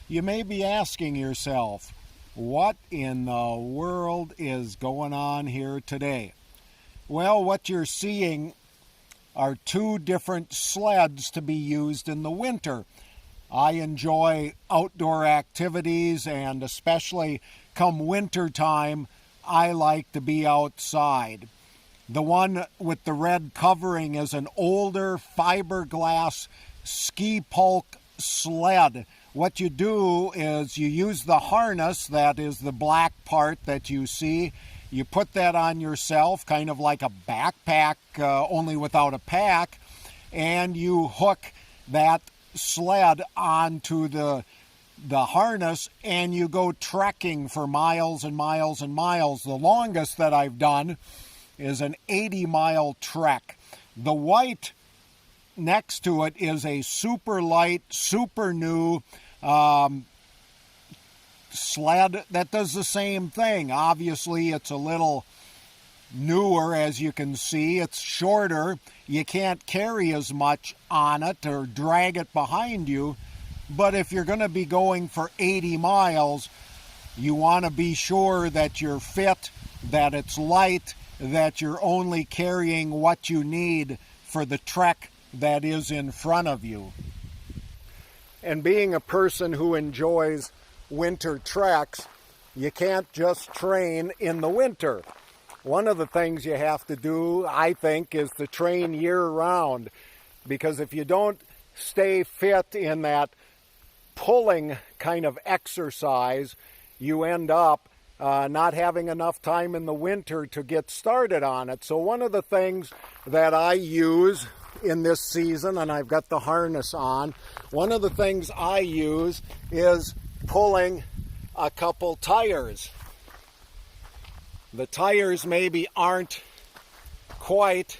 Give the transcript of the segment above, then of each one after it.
You may be asking yourself, what in the world is going on here today? Well, what you're seeing are two different sleds to be used in the winter. I enjoy outdoor activities, and especially come winter time, I like to be outside. The one with the red covering is an older fiberglass ski pulk sled. What you do is you use the harness, that is the black part that you see. You put that on yourself, kind of like a backpack, only without a pack, and you hook that sled onto the harness, and you go trekking for miles and miles and miles. The longest that I've done is an 80-mile trek. The white next to it is a super light, super new sled that does the same thing. Obviously, it's a little newer, as you can see. It's shorter. You can't carry as much on it or drag it behind you. But if you're going to be going for 80 miles, you want to be sure that you're fit, that it's light, that you're only carrying what you need for the trek that is in front of you. And being a person who enjoys winter treks, you can't just train in the winter. One of the things you have to do, I think, is to train year-round, because if you don't stay fit in that pulling kind of exercise, you end up not having enough time in the winter to get started on it. So one of the things that I use in this season, and I've got the harness on, one of the things I use is pulling a couple tires. The tires maybe aren't quite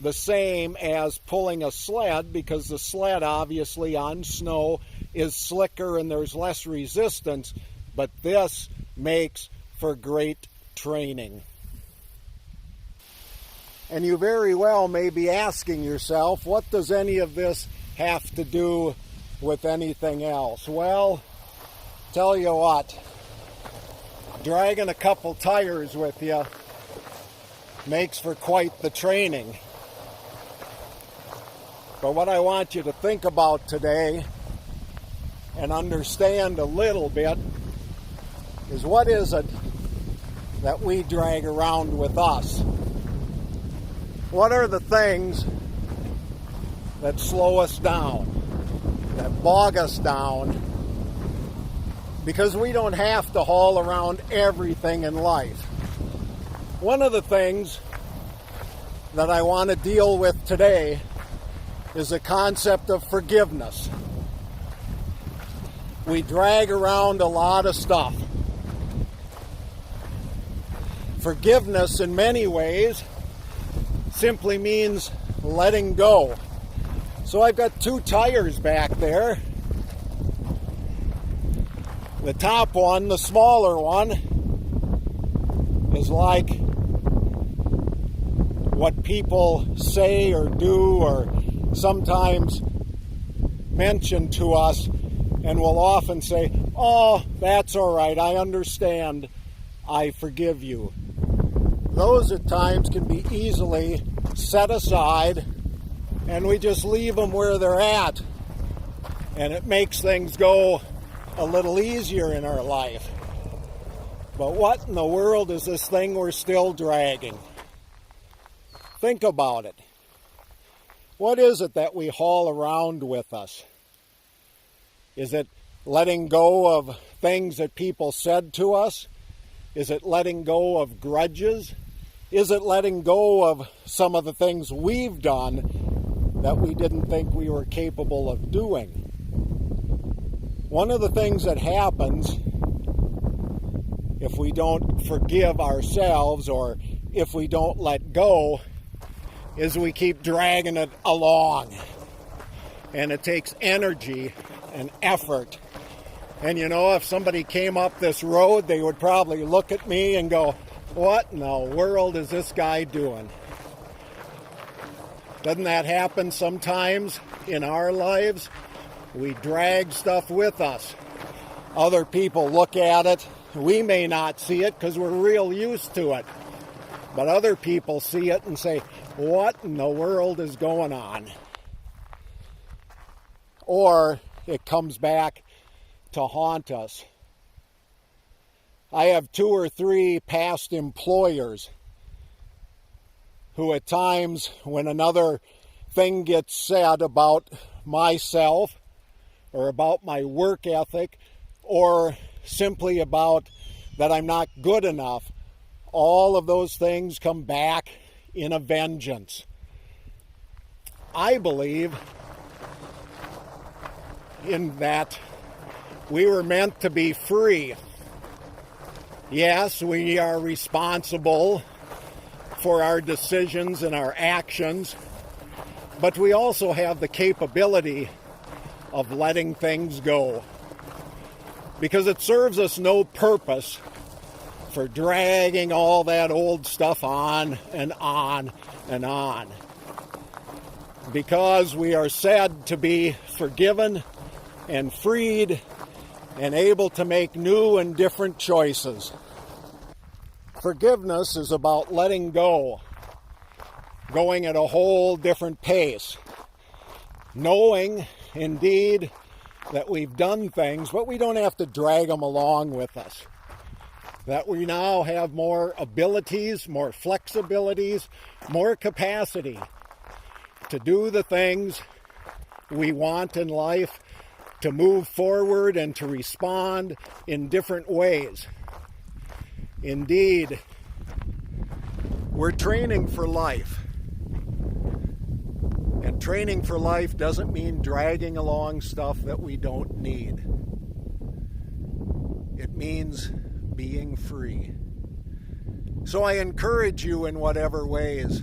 the same as pulling a sled, because the sled obviously on snow is slicker and there's less resistance, but this makes for great training. And you very well may be asking yourself, what does any of this have to do with anything else? Well, tell you what, dragging a couple tires with you makes for quite the training. But what I want you to think about today and understand a little bit is, what is it that we drag around with us? What are the things that slow us down, that bog us down, because we don't have to haul around everything in life? One of the things that I want to deal with today is the concept of forgiveness. We drag around a lot of stuff. Forgiveness, in many ways, simply means letting go. So I've got two tires back there. The top one, the smaller one, is like what people say or do or sometimes mention to us, and will often say, "Oh, that's all right, I understand, I forgive you." Those at times can be easily set aside, and we just leave them where they're at, and it makes things go a little easier in our life. But what in the world is this thing we're still dragging? Think about it. What is it that we haul around with us? Is it letting go of things that people said to us? Is it letting go of grudges? Is it letting go of some of the things we've done that we didn't think we were capable of doing? One of the things that happens if we don't forgive ourselves, or if we don't let go, is we keep dragging it along. And it takes energy and effort. And you know, if somebody came up this road, they would probably look at me and go, "What in the world is this guy doing?" Doesn't that happen sometimes in our lives? We drag stuff with us. Other people look at it. We may not see it because we're real used to it. But other people see it and say, what in the world is going on? Or it comes back to haunt us. I have 2 or 3 past employers who at times, when another thing gets said about myself or about my work ethic or simply about that I'm not good enough, all of those things come back in a vengeance. I believe in that we were meant to be free. Yes, we are responsible for our decisions and our actions, but we also have the capability of letting things go, because it serves us no purpose for dragging all that old stuff on and on and on, because we are said to be forgiven and freed and able to make new and different choices. Forgiveness is about letting go, going at a whole different pace, knowing indeed that we've done things, but we don't have to drag them along with us. That we now have more abilities, more flexibilities, more capacity to do the things we want in life, to move forward and to respond in different ways. Indeed, we're training for life. And training for life doesn't mean dragging along stuff that we don't need. It means being free. So I encourage you in whatever ways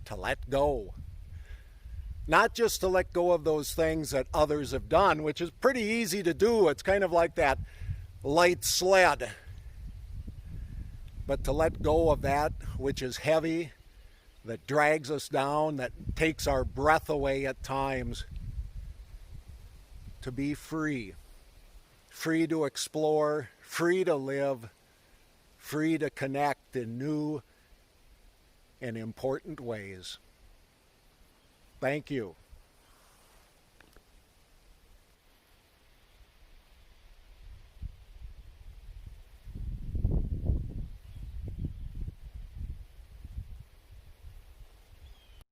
to let go. Not just to let go of those things that others have done, which is pretty easy to do. It's kind of like that light sled. But to let go of that which is heavy, that drags us down, that takes our breath away at times. To be free. Free to explore, free to live, free to connect in new and important ways. Thank you.